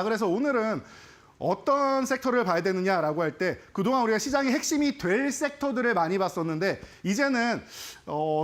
그래서 오늘은 어떤 섹터를 봐야 되느냐라고 할 때 그동안 우리가 시장의 핵심이 될 섹터들을 많이 봤었는데 이제는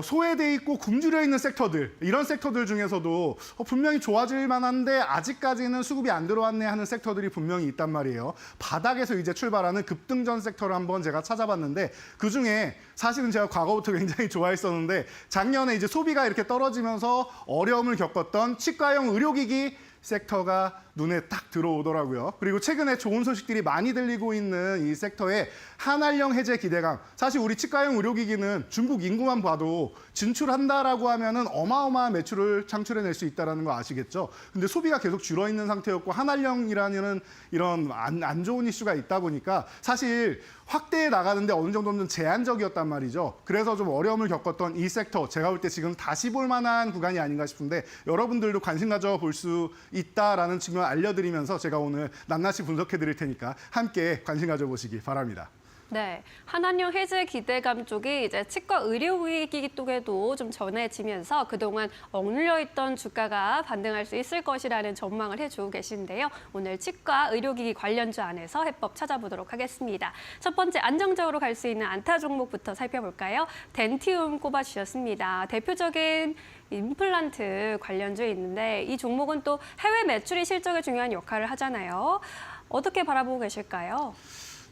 소외돼 있고 굶주려 있는 섹터들, 이런 섹터들 중에서도 분명히 좋아질 만한데 아직까지는 수급이 안 들어왔네 하는 섹터들이 분명히 있단 말이에요. 바닥에서 이제 출발하는 급등전 섹터를 한번 제가 찾아봤는데 그중에 사실은 제가 과거부터 굉장히 좋아했었는데 작년에 이제 소비가 이렇게 떨어지면서 어려움을 겪었던 치과용 의료기기 섹터가 눈에 딱 들어오더라고요. 그리고 최근에 좋은 소식들이 많이 들리고 있는 이 섹터의 한알령 해제 기대감. 사실 우리 치과용 의료기기는 중국 인구만 봐도 진출한다라고 하면은 어마어마한 매출을 창출해낼 수 있다는 거 아시겠죠? 근데 소비가 계속 줄어 있는 상태였고 한알령이라는 이런 안 좋은 이슈가 있다 보니까 사실 확대해 나가는데 어느 정도는 제한적이었단 말이죠. 그래서 좀 어려움을 겪었던 이 섹터, 제가 볼 때 지금 다시 볼 만한 구간이 아닌가 싶은데 여러분들도 관심 가져 볼 수 있다라는 측면 알려드리면서 제가 오늘 낱낱이 분석해 드릴 테니까 함께 관심 가져보시기 바랍니다. 네, 한한령 해제 기대감 쪽이 이제 치과 의료기기 쪽에도 좀 전해지면서 그동안 억눌려 있던 주가가 반등할 수 있을 것이라는 전망을 해주고 계신데요. 오늘 치과 의료기기 관련주 안에서 해법 찾아보도록 하겠습니다. 첫 번째 안정적으로 갈 수 있는 안타 종목부터 살펴볼까요? 덴티움 꼽아주셨습니다. 대표적인 임플란트 관련주에 있는데 이 종목은 또 해외 매출이 실적에 중요한 역할을 하잖아요. 어떻게 바라보고 계실까요?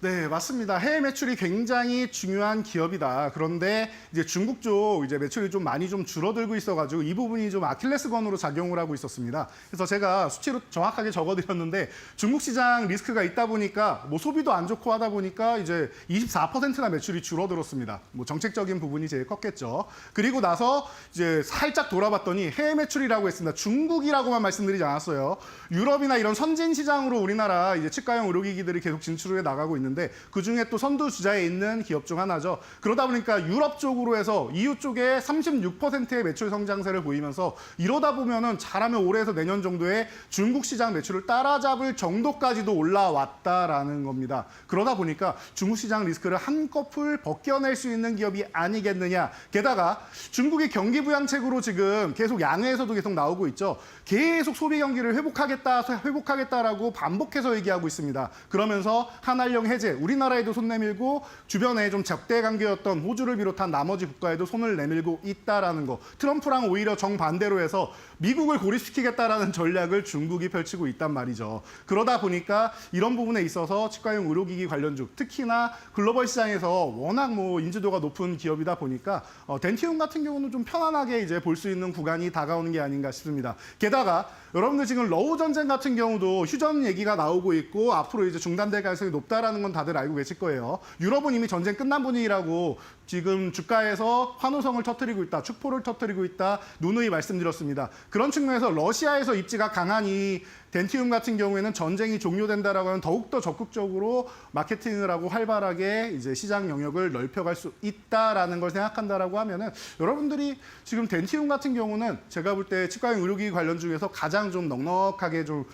네, 맞습니다. 해외 매출이 굉장히 중요한 기업이다. 그런데 이제 중국 쪽 이제 매출이 좀 많이 좀 줄어들고 있어가지고 이 부분이 좀 아킬레스건으로 작용을 하고 있었습니다. 그래서 제가 수치로 정확하게 적어드렸는데 중국 시장 리스크가 있다 보니까 뭐 소비도 안 좋고 하다 보니까 이제 24%나 매출이 줄어들었습니다. 뭐 정책적인 부분이 제일 컸겠죠. 그리고 나서 이제 살짝 돌아봤더니 해외 매출이라고 했습니다. 중국이라고만 말씀드리지 않았어요. 유럽이나 이런 선진 시장으로 우리나라 이제 치과용 의료기기들이 계속 진출해 나가고 있는데 그중에 또 선두주자에 있는 기업 중 하나죠. 그러다 보니까 유럽 쪽으로 해서 EU 쪽에 36%의 매출 성장세를 보이면서 이러다 보면은 잘하면 올해에서 내년 정도에 중국 시장 매출을 따라잡을 정도까지도 올라왔다라는 겁니다. 그러다 보니까 중국 시장 리스크를 한꺼풀 벗겨낼 수 있는 기업이 아니겠느냐. 게다가 중국이 경기 부양책으로 지금 계속 양회에서도 계속 나오고 있죠. 계속 소비 경기를 회복하겠다라고 반복해서 얘기하고 있습니다. 그러면서 한알령 해제, 우리나라에도 손 내밀고 주변에 좀 적대 관계였던 호주를 비롯한 나머지 국가에도 손을 내밀고 있다라는 거. 트럼프랑 오히려 정반대로 해서 미국을 고립시키겠다라는 전략을 중국이 펼치고 있단 말이죠. 그러다 보니까 이런 부분에 있어서 치과용 의료기기 관련주, 특히나 글로벌 시장에서 워낙 뭐 인지도가 높은 기업이다 보니까 덴티움 같은 경우는 좀 편안하게 이제 볼 수 있는 구간이 다가오는 게 아닌가 싶습니다. 게다가 여러분들 지금 러우 전쟁 같은 경우도 휴전 얘기가 나오고 있고 앞으로 이제 중단될 가능성이 높다라는 건 다들 알고 계실 거예요. 유럽은 이미 전쟁 끝난 분위기라고 지금 주가에서 환호성을 터뜨리고 있다, 축포를 터뜨리고 있다, 누누이 말씀드렸습니다. 그런 측면에서 러시아에서 입지가 강한 이 덴티움 같은 경우에는 전쟁이 종료된다라고 하면 더욱더 적극적으로 마케팅을 하고 활발하게 이제 시장 영역을 넓혀갈 수 있다라는 걸 생각한다라고 하면은 여러분들이 지금 덴티움 같은 경우는 제가 볼 때 치과용 의료기기 관련 중에서 가장 좀 넉넉하게 좀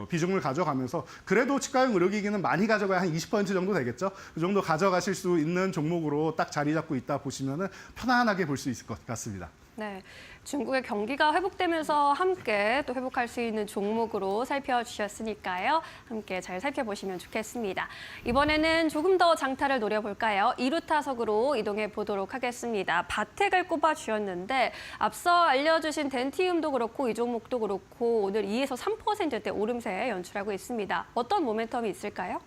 비중을 가져가면서 그래도 치과용 의료기기는 많이 가져가야 한 20% 정도 되겠죠. 그 정도 가져가실 수 있는 종목으로 딱 자리 잡고 있다 보시면은 편안하게 볼 수 있을 것 같습니다. 네, 중국의 경기가 회복되면서 함께 또 회복할 수 있는 종목으로 살펴주셨으니까요. 함께 잘 살펴보시면 좋겠습니다. 이번에는 조금 더 장타를 노려볼까요? 2루 타석으로 이동해 보도록 하겠습니다. 바텍을 꼽아주셨는데 앞서 알려주신 덴티움도 그렇고 이 종목도 그렇고 오늘 2에서 3%대 오름세 연출하고 있습니다. 어떤 모멘텀이 있을까요?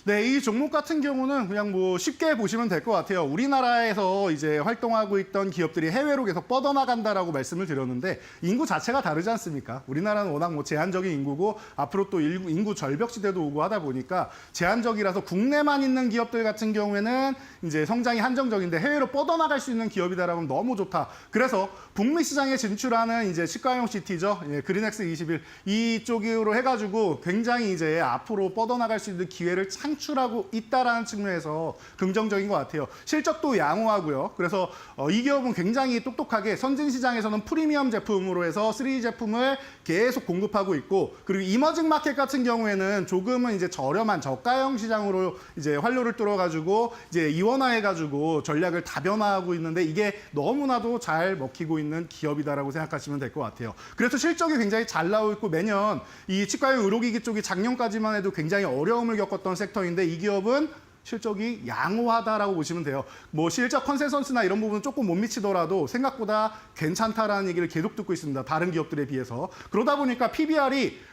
네, 이 종목 같은 경우는 그냥 뭐 쉽게 보시면 될 것 같아요. 우리나라에서 이제 활동하고 있던 기업들이 해외로 계속 뻗어나간다라고 말씀을 드렸는데 인구 자체가 다르지 않습니까? 우리나라는 워낙 뭐 제한적인 인구고 앞으로 또 인구 절벽 시대도 오고 하다 보니까 제한적이라서 국내만 있는 기업들 같은 경우에는 이제 성장이 한정적인데 해외로 뻗어나갈 수 있는 기업이다라고 하면 너무 좋다. 그래서 북미 시장에 진출하는 이제 치과용 CT죠. 예, 그린엑스 21 이쪽으로 해가지고 굉장히 이제 앞으로 뻗어나갈 수 있는 기회를 창출하고 있다라는 측면에서 긍정적인 것 같아요. 실적도 양호하고요. 그래서 이 기업은 굉장히 똑똑하게 선진 시장에서는 프리미엄 제품으로 해서 3D 제품을 계속 공급하고 있고, 그리고 이머징 마켓 같은 경우에는 조금은 이제 저렴한 저가형 시장으로 이제 활로를 뚫어가지고 이제 이원화해가지고 전략을 다변화하고 있는데, 이게 너무나도 잘 먹히고 있는 기업이다라고 생각하시면 될 것 같아요. 그래서 실적이 굉장히 잘 나오고 있고, 매년 이 치과용 의료기기 쪽이 작년까지만 해도 굉장히 어려움을 겪었던 섹터인데, 이 기업은 실적이 양호하다라고 보시면 돼요. 뭐 실적 컨센서스나 이런 부분은 조금 못 미치더라도 생각보다 괜찮다라는 얘기를 계속 듣고 있습니다. 다른 기업들에 비해서. 그러다 보니까 PBR이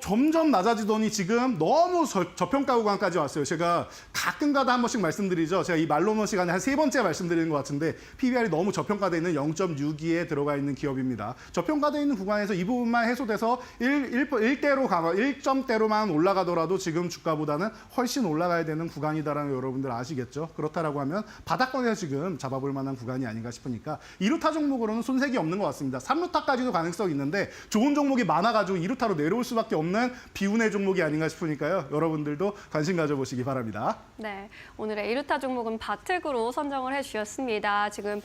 점점 낮아지더니 지금 너무 저평가 구간까지 왔어요. 제가 가끔가다 한 번씩 말씀드리죠. 제가 이 말로만 시간에 한 3번째 말씀드리는 것 같은데, PBR이 너무 저평가되어 있는 0.6에 들어가 있는 기업입니다. 저평가되어 있는 구간에서 이 부분만 해소돼서 1점대로만 올라가더라도 지금 주가보다는 훨씬 올라가야 되는 구간이다라는 거 여러분들 아시겠죠? 그렇다라고 하면 바닥권에서 지금 잡아볼 만한 구간이 아닌가 싶으니까 2루타 종목으로는 손색이 없는 것 같습니다. 3루타까지도 가능성이 있는데 좋은 종목이 많아가지고 2루타로 내려올 수밖에 없는 비운의 종목이 아닌가 싶으니까요. 여러분들도 관심 가져보시기 바랍니다. 네, 오늘의 이루타 종목은 바특으로 선정을 해주셨습니다. 지금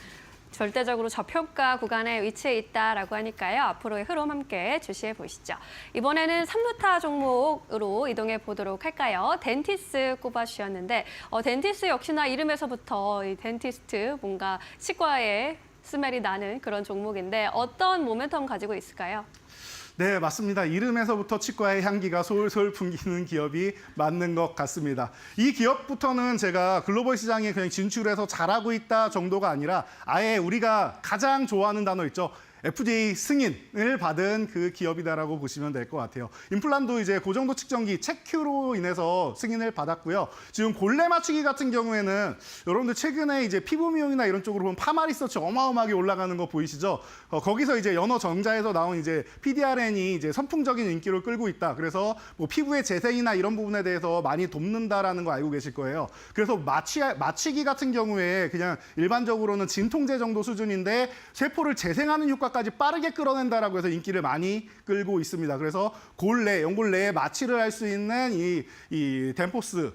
절대적으로 저평가 구간에 위치해 있다라고 하니까요. 앞으로의 흐름 함께 주시해 보시죠. 이번에는 3루타 종목으로 이동해 보도록 할까요? 덴티스 꼽아주셨는데 덴티스 역시나 이름에서부터 이 덴티스트 뭔가 치과에 스멜이 나는 그런 종목인데 어떤 모멘텀 가지고 있을까요? 네, 맞습니다. 이름에서부터 치과의 향기가 솔솔 풍기는 기업이 맞는 것 같습니다. 이 기업부터는 제가 글로벌 시장에 그냥 진출해서 잘하고 있다 정도가 아니라 아예 우리가 가장 좋아하는 단어 있죠. FDA 승인을 받은 그 기업이다라고 보시면 될 것 같아요. 임플란도 이제 고정도 측정기 체큐로 인해서 승인을 받았고요. 지금 골래 맞추기 같은 경우에는 여러분들 최근에 이제 피부 미용이나 이런 쪽으로 보면 파마 리서치 어마어마하게 올라가는 거 보이시죠? 거기서 이제 연어정자에서 나온 이제 PDRN이 이제 선풍적인 인기를 끌고 있다. 그래서 뭐 피부의 재생이나 이런 부분에 대해서 많이 돕는다라는 거 알고 계실 거예요. 그래서 마취기 같은 경우에 그냥 일반적으로는 진통제 정도 수준인데 세포를 재생하는 효과까지 빠르게 끌어낸다라고 해서 인기를 많이 끌고 있습니다. 그래서 연골 내에 마취를 할 수 있는 이 덴포스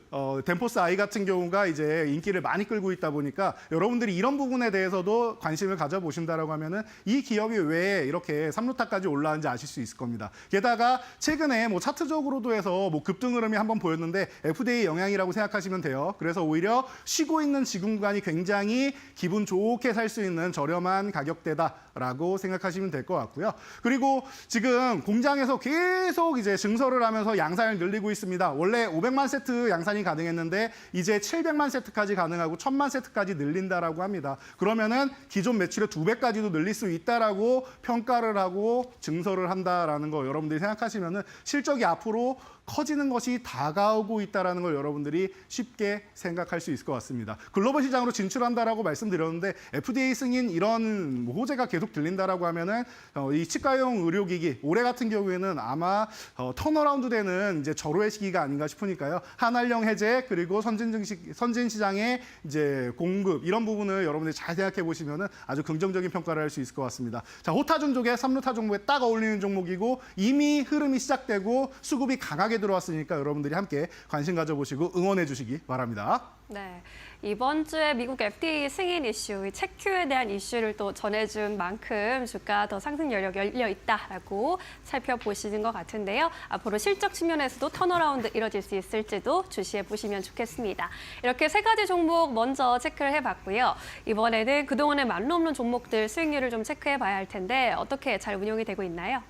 아이 같은 경우가 이제 인기를 많이 끌고 있다 보니까 여러분들이 이런 부분에 대해서도 관심을 가져보신다라고 하면은 이 기업이 왜 이렇게 3루타까지 올라왔는지 아실 수 있을 겁니다. 게다가 최근에 뭐 차트적으로도 해서 뭐 급등 흐름이 한번 보였는데 FDA 영향이라고 생각하시면 돼요. 그래서 오히려 쉬고 있는 지금 구간이 굉장히 기분 좋게 살 수 있는 저렴한 가격대다라고 생각하시면 될 것 같고요. 그리고 지금 공장에서 계속 이제 증설을 하면서 양산을 늘리고 있습니다. 원래 500만 세트 양산이 가능했는데 이제 700만 세트까지 가능하고 1000만 세트까지 늘린다라고 합니다. 그러면은 기존 매출의 2배까지도 늘릴 수 있다라고 평가를 하고 증설을 한다라는 거 여러분들이 생각하시면은 실적이 앞으로 커지는 것이 다가오고 있다는 걸 여러분들이 쉽게 생각할 수 있을 것 같습니다. 글로벌 시장으로 진출한다라고 말씀드렸는데 FDA 승인 이런 호재가 계속 들린다라고 하면은 이 치과용 의료기기 올해 같은 경우에는 아마 턴어라운드 되는 이제 절호의 시기가 아닌가 싶으니까요. 한활령 해제 그리고 선진 시장의 이제 공급 이런 부분을 여러분들이 잘 생각해 보시면은 아주 긍정적인 평가를 할 수 있을 것 같습니다. 자, 호타종족의 3루타 종목에 딱 어울리는 종목이고 이미 흐름이 시작되고 수급이 강하게 들어왔으니까 여러분들이 함께 관심 가져보시고 응원해 주시기 바랍니다. 네, 이번 주에 미국 FDA 승인 이슈, 이 체큐에 대한 이슈를 또 전해준 만큼 주가 더 상승 여력이 열려 있다라고 살펴보시는 것 같은데요. 앞으로 실적 측면에서도 턴어라운드 이뤄질 수 있을지도 주시해 보시면 좋겠습니다. 이렇게 세 가지 종목 먼저 체크를 해봤고요. 이번에는 그동안에 말로 없는 종목들 수익률을 좀 체크해 봐야 할 텐데 어떻게 잘 운용이 되고 있나요?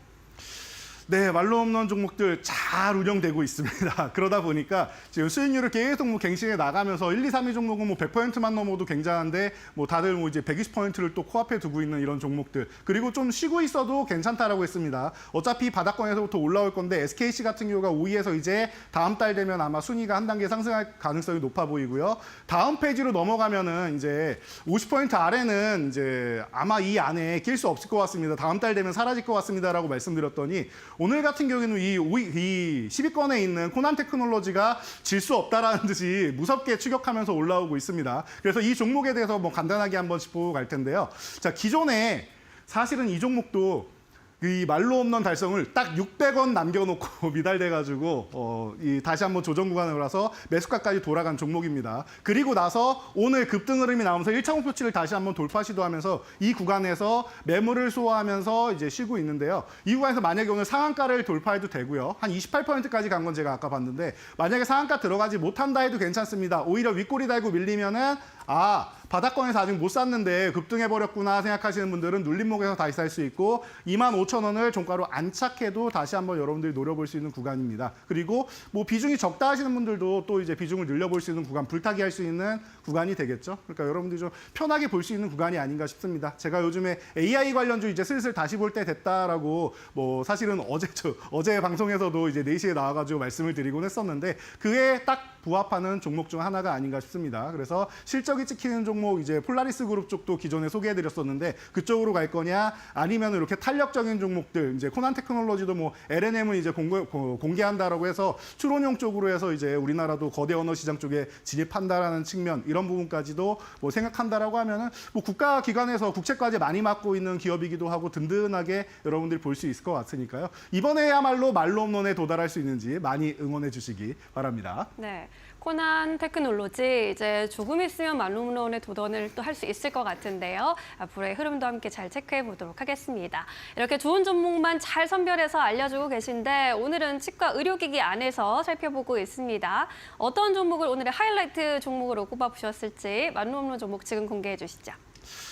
네, 말로 없는 종목들 잘 운영되고 있습니다. 그러다 보니까 지금 수익률을 계속 뭐 갱신해 나가면서 1, 2, 3위 종목은 뭐 100%만 넘어도 굉장한데 뭐 다들 뭐 이제 120%를 또 코앞에 두고 있는 이런 종목들. 그리고 좀 쉬고 있어도 괜찮다라고 했습니다. 어차피 바닥권에서부터 올라올 건데 SKC 같은 경우가 5위에서 이제 다음 달 되면 아마 순위가 한 단계 상승할 가능성이 높아 보이고요. 다음 페이지로 넘어가면은 이제 50% 아래는 이제 아마 이 안에 낄 수 없을 것 같습니다. 다음 달 되면 사라질 것 같습니다라고 말씀드렸더니 오늘 같은 경우에는 이 10위권에 있는 코난 테크놀로지가 질 수 없다라는 듯이 무섭게 추격하면서 올라오고 있습니다. 그래서 이 종목에 대해서 뭐 간단하게 한번 짚고 갈 텐데요. 자, 기존에 사실은 이 종목도 이 말로 홈런 달성을 딱 600원 남겨놓고 미달돼가지고 다시 한번 조정 구간을 가서 매수가까지 돌아간 종목입니다. 그리고 나서 오늘 급등 흐름이 나오면서 1차 목표치를 다시 한번 돌파 시도하면서 이 구간에서 매물을 소화하면서 이제 쉬고 있는데요. 이 구간에서 만약에 오늘 상한가를 돌파해도 되고요. 한 28%까지 간 건 제가 아까 봤는데 만약에 상한가 들어가지 못한다 해도 괜찮습니다. 오히려 윗꼬리 달고 밀리면은 바닥권에서 아직 못 샀는데 급등해버렸구나 생각하시는 분들은 눌림목에서 다시 살 수 있고 25,000원을 종가로 안착해도 다시 한번 여러분들이 노려볼 수 있는 구간입니다. 그리고 뭐 비중이 적다 하시는 분들도 또 이제 비중을 늘려볼 수 있는 구간, 불타기 할 수 있는 구간이 되겠죠. 그러니까 여러분들이 좀 편하게 볼 수 있는 구간이 아닌가 싶습니다. 제가 요즘에 AI 관련주 이제 슬슬 다시 볼 때 됐다라고 뭐 사실은 어제 방송에서도 이제 4시에 나와가지고 말씀을 드리곤 했었는데 그에 딱 부합하는 종목 중 하나가 아닌가 싶습니다. 그래서 실적이 찍히는 종목 이제 폴라리스 그룹 쪽도 기존에 소개해드렸었는데 그쪽으로 갈 거냐 아니면 이렇게 탄력적인 종목들 이제 코난 테크놀로지도 뭐 LNM은 이제 공개한다라고 해서 추론용 쪽으로 해서 이제 우리나라도 거대 언어 시장 쪽에 진입한다라는 측면 이런 부분까지도 뭐 생각한다라고 하면은 뭐 국가 기관에서 국채까지 많이 맡고 있는 기업이기도 하고 든든하게 여러분들이 볼 수 있을 것 같으니까요. 이번에야말로 말로 홈런에 도달할 수 있는지 많이 응원해 주시기 바랍니다. 네. 코난 테크놀로지 이제 조금 있으면 말로홈런에 도전을 또 할 수 있을 것 같은데요. 앞으로의 흐름도 함께 잘 체크해 보도록 하겠습니다. 이렇게 좋은 종목만 잘 선별해서 알려주고 계신데 오늘은 치과 의료기기 안에서 살펴보고 있습니다. 어떤 종목을 오늘의 하이라이트 종목으로 꼽아보셨을지 말로홈런 종목 지금 공개해 주시죠.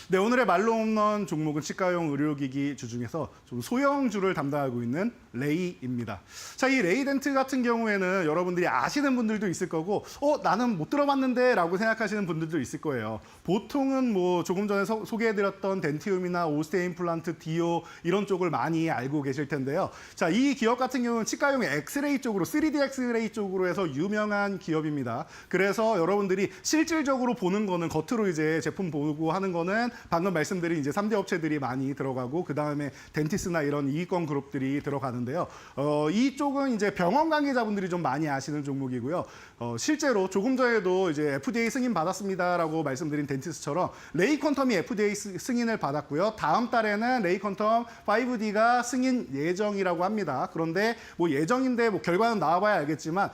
네, 오늘의 말로 홈런 종목은 치과용 의료기기 주 중에서 좀 소형주를 담당하고 있는 레이입니다. 자, 이 레이덴트 같은 경우에는 여러분들이 아시는 분들도 있을 거고 나는 못 들어봤는데 라고 생각하시는 분들도 있을 거예요. 보통은 뭐 조금 전에 소개해드렸던 덴티움이나 오스테 임플란트, 디오 이런 쪽을 많이 알고 계실 텐데요. 자, 이 기업 같은 경우는 치과용 엑스레이 쪽으로 3D 엑스레이 쪽으로 해서 유명한 기업입니다. 그래서 여러분들이 실질적으로 보는 거는 겉으로 이제 제품 보고 하는 거는 방금 말씀드린 이제 3대 업체들이 많이 들어가고 그다음에 덴티스나 이런 이익권 그룹들이 들어가는데요. 이쪽은 이제 병원 관계자분들이 좀 많이 아시는 종목이고요. 실제로 조금 전에도 이제 FDA 승인 받았습니다라고 말씀드린 덴티스처럼 레이퀀텀이 FDA 승인을 받았고요. 다음 달에는 레이퀀텀 5D가 승인 예정이라고 합니다. 그런데 뭐 예정인데 뭐 결과는 나와봐야 알겠지만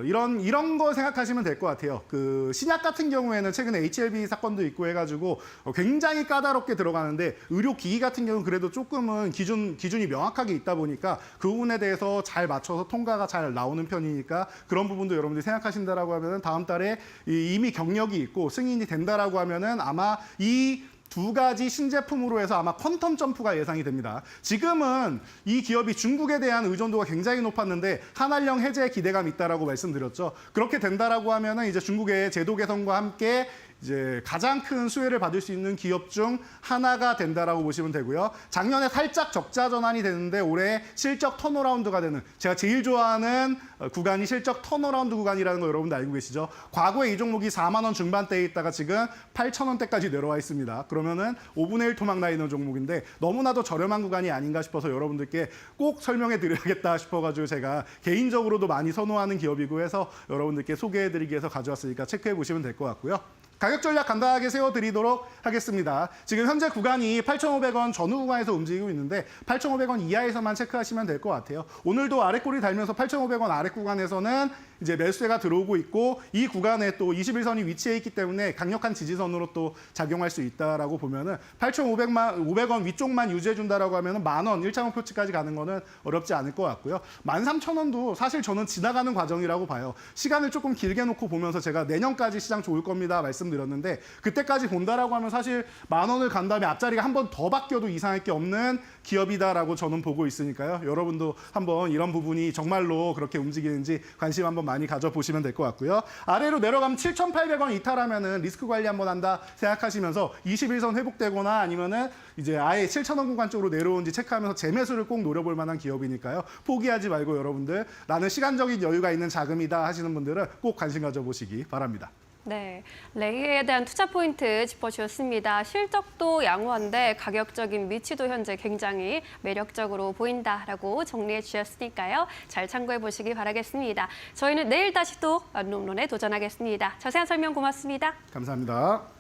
이런 거 생각하시면 될 것 같아요. 그 신약 같은 경우에는 최근에 HLB 사건도 있고 해가지고 굉장히 까다롭게 들어가는데 의료기기 같은 경우는 그래도 조금은 기준이 명확하게 있다 보니까 그 부분에 대해서 잘 맞춰서 통과가 잘 나오는 편이니까 그런 부분도 여러분들이 생각하신다라고 하면은 다음 달에 이미 경력이 있고 승인이 된다라고 하면은 아마 이 두 가지 신제품으로 해서 아마 퀀텀 점프가 예상이 됩니다. 지금은 이 기업이 중국에 대한 의존도가 굉장히 높았는데 한한령 해제 기대감이 있다라고 말씀드렸죠. 그렇게 된다라고 하면은 이제 중국의 제도 개선과 함께 이제 가장 큰 수혜를 받을 수 있는 기업 중 하나가 된다라고 보시면 되고요. 작년에 살짝 적자 전환이 되는데 올해 실적 턴어라운드가 되는 제가 제일 좋아하는 구간이 실적 턴어라운드 구간이라는 거 여러분들 알고 계시죠? 과거에 이 종목이 4만 원 중반대에 있다가 지금 8,000원대까지 내려와 있습니다. 그러면은 5분의 1 토막 나 있는 종목인데 너무나도 저렴한 구간이 아닌가 싶어서 여러분들께 꼭 설명해 드려야겠다 싶어가지고 제가 개인적으로도 많이 선호하는 기업이고 해서 여러분들께 소개해 드리기 위해서 가져왔으니까 체크해 보시면 될 것 같고요. 가격 전략 간단하게 세워드리도록 하겠습니다. 지금 현재 구간이 8,500원 전후 구간에서 움직이고 있는데 8,500원 이하에서만 체크하시면 될 것 같아요. 오늘도 아랫골이 달면서 8,500원 아랫 구간에서는 이제 매수세가 들어오고 있고 이 구간에 또 21선이 위치해 있기 때문에 강력한 지지선으로 또 작용할 수 있다라고 보면은 8,500원 위쪽만 유지해 준다라고 하면은 10,000원 1차 목표치까지 가는 거는 어렵지 않을 것 같고요. 13,000원도 사실 저는 지나가는 과정이라고 봐요. 시간을 조금 길게 놓고 보면서 제가 내년까지 시장 좋을 겁니다 말씀드렸는데 그때까지 본다라고 하면 사실 10,000원을 간 다음에 앞자리가 한 번 더 바뀌어도 이상할 게 없는 기업이다라고 저는 보고 있으니까요. 여러분도 한번 이런 부분이 정말로 그렇게 움직이는지 관심 한번 많이 가져보시면 될 것 같고요. 아래로 내려가면 7,800원 이탈하면은 리스크 관리 한번 한다 생각하시면서 21선 회복되거나 아니면은 이제 아예 7,000원 구간 쪽으로 내려온지 체크하면서 재매수를 꼭 노려볼 만한 기업이니까요. 포기하지 말고 여러분들 나는 시간적인 여유가 있는 자금이다 하시는 분들은 꼭 관심 가져보시기 바랍니다. 네, 레이에 대한 투자 포인트 짚어주셨습니다. 실적도 양호한데 가격적인 위치도 현재 굉장히 매력적으로 보인다라고 정리해 주셨으니까요. 잘 참고해 보시기 바라겠습니다. 저희는 내일 다시 또 홈런에 도전하겠습니다. 자세한 설명 고맙습니다. 감사합니다.